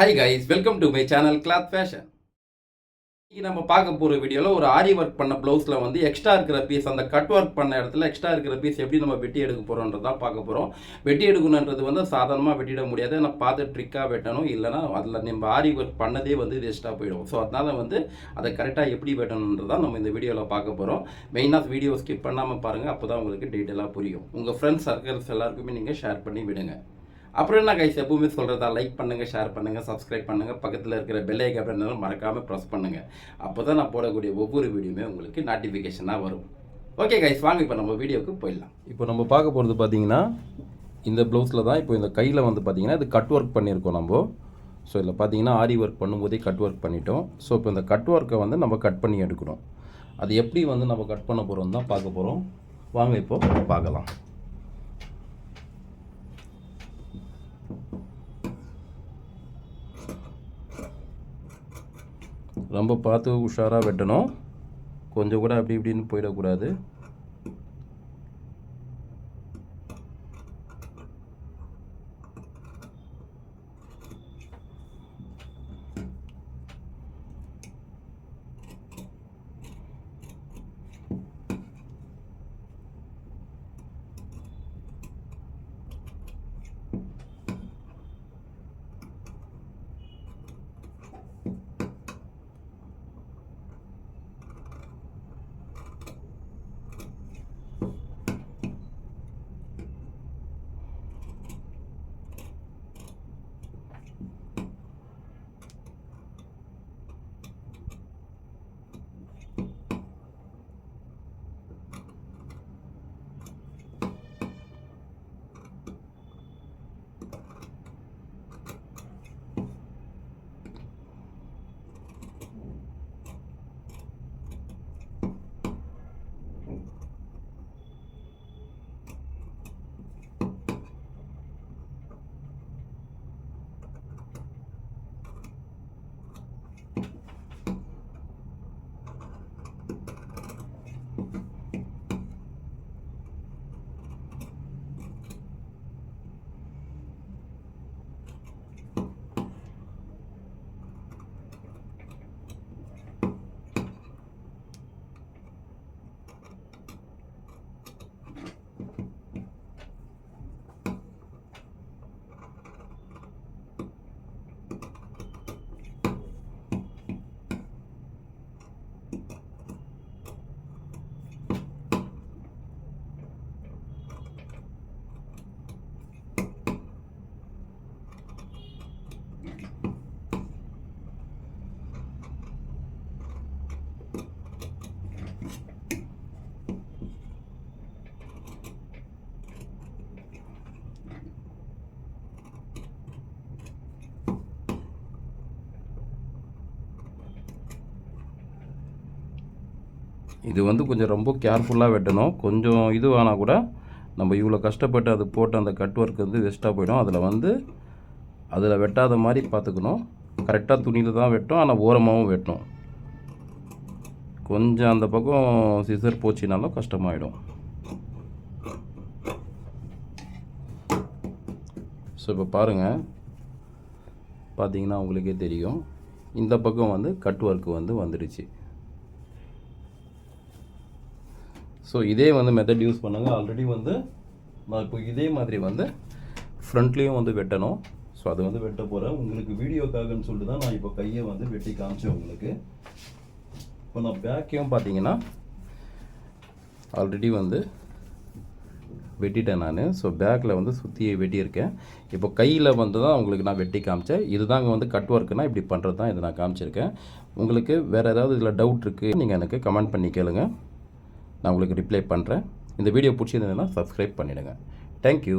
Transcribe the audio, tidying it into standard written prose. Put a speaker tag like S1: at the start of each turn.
S1: Hi guys, welcome to my channel Cloth Fashion. இன்னைக்கு நம்ம பார்க்க போகிற வீடியோவில் ஒரு ஆரி ஒர்க் பண்ண ப்ளவுஸில் வந்து எக்ஸ்ட்ரா இருக்கிற பீஸ், அந்த கட் ஒர்க் பண்ண இடத்துல எக்ஸ்ட்ரா இருக்கிற பீஸ் எப்படி நம்ம வெட்டி எடுக்க போகிறோன்றதான் பார்க்க போகிறோம். வெட்டி எடுக்கணுன்றது வந்து சாதாரணமாக வெட்டிட முடியாது. நான் பார்த்து ட்ரிக்காக வெட்டணும், இல்லைனா அதில் நம்ம ஆரி ஒர்க் பண்ணதே வந்து வேஸ்ட்டாக போயிடும். ஸோ அதனால் வந்து அதை கரெக்டாக எப்படி வெட்டணுன்றதான் நம்ம இந்த வீடியோவில் பார்க்க போகிறோம். மெயினாக வீடியோ ஸ்கிப் பண்ணாமல் பாருங்கள், அப்போ தான் உங்களுக்கு டீட்டெயிலாக புரியும். உங்கள் ஃப்ரெண்ட்ஸ் சர்க்கிள்ஸ் எல்லாருக்குமே நீங்கள் ஷேர் பண்ணி விடுங்க. அப்புறம் என்ன கைஸ், எப்பவுமே சொல்கிறதா, லைக் பண்ணுங்கள், ஷேர் பண்ணுங்கள், சப்ஸ்கிரைப் பண்ணுங்கள், பக்கத்தில் இருக்கிற பெல் ஐக்கான் அப்படின்னாலும் மறக்காமல் ப்ரெஸ் பண்ணுங்கள். அப்போ தான் நான் போடக்கூடிய ஒவ்வொரு வீடியோமே உங்களுக்கு நோட்டிஃபிகேஷனாக வரும். ஓகே கைஸ், வாங்க இப்போ நம்ம வீடியோவுக்கு போயிடலாம். இப்போ நம்ம பார்க்க போகிறது பார்த்தீங்கன்னா இந்த ப்ளவுஸில் தான். இப்போ இந்த கையில் வந்து பார்த்தீங்கன்னா இது கட் ஒர்க் பண்ணியிருக்கோம் நம்ம. ஸோ இதில் பார்த்தீங்கன்னா ஆரி ஒர்க் பண்ணும்போதே கட் ஒர்க் பண்ணிட்டோம். ஸோ இப்போ இந்த கட் ஒர்க்கை வந்து நம்ம கட் பண்ணி எடுக்கணும். அது எப்படி வந்து நம்ம கட் பண்ண போகிறோம் தான் பார்க்க போகிறோம். வாங்க இப்போ பார்க்கலாம். ரொம்ப பார்த்து உஷாராக வெட்டணும், கொஞ்சம் கூட அப்படி இப்படின்னு போயிடக்கூடாது. இது வந்து கொஞ்சம் ரொம்ப கேர்ஃபுல்லாக வெட்டணும். கொஞ்சம் இது ஆனால் கூட நம்ம இவ்வளோ கஷ்டப்பட்டு அது போட்டு அந்த கட் ஒர்க் வந்து வேஸ்ட்டாக போயிடும். அதில் வெட்டாத மாதிரி பார்த்துக்கணும். கரெக்டாக துணியில் தான் வெட்டும், ஆனால் ஓரமாகவும் வெட்டும். கொஞ்சம் அந்த பக்கம் சிசர் போச்சுனாலும் கஷ்டமாயிடும். ஸோ இப்போ பாருங்கள், பார்த்தீங்கன்னா உங்களுக்கே தெரியும், இந்த பக்கம் வந்து கட் ஒர்க்கு வந்து வந்துடுச்சு. ஸோ இதே வந்து மெத்தட் யூஸ் பண்ணுங்கள். ஆல்ரெடி வந்து நான் இப்போ இதே மாதிரி வந்து ஃப்ரண்ட்லேயும் வந்து வெட்டணும். ஸோ அதை வந்து வெட்ட போகிறேன் உங்களுக்கு வீடியோக்காகன்னு சொல்லிட்டு தான் நான் இப்போ கையை வந்து வெட்டி காமிச்சேன் உங்களுக்கு. இப்போ நான் பேக்கையும் பார்த்தீங்கன்னா ஆல்ரெடி வந்து வெட்டிட்டேன் நான். ஸோ பேக்கில் வந்து சுற்றியை வெட்டியிருக்கேன். இப்போ கையில் வந்து தான் உங்களுக்கு நான் வெட்டி காமிச்சேன். இதுதாங்க வந்து கட் ஒர்க்குனா இப்படி பண்ணுறது தான் இதை நான் காமிச்சிருக்கேன். உங்களுக்கு வேறு ஏதாவது இதில் டவுட் இருக்குது, நீங்கள் எனக்கு கமெண்ட் பண்ணி கேளுங்க, நான் உங்களுக்கு ரிப்ளை பண்ணுறேன். இந்த வீடியோ பிடிச்சிருந்ததுன்னா சப்ஸ்கிரைப் பண்ணிவிடுங்க. தேங்க்யூ.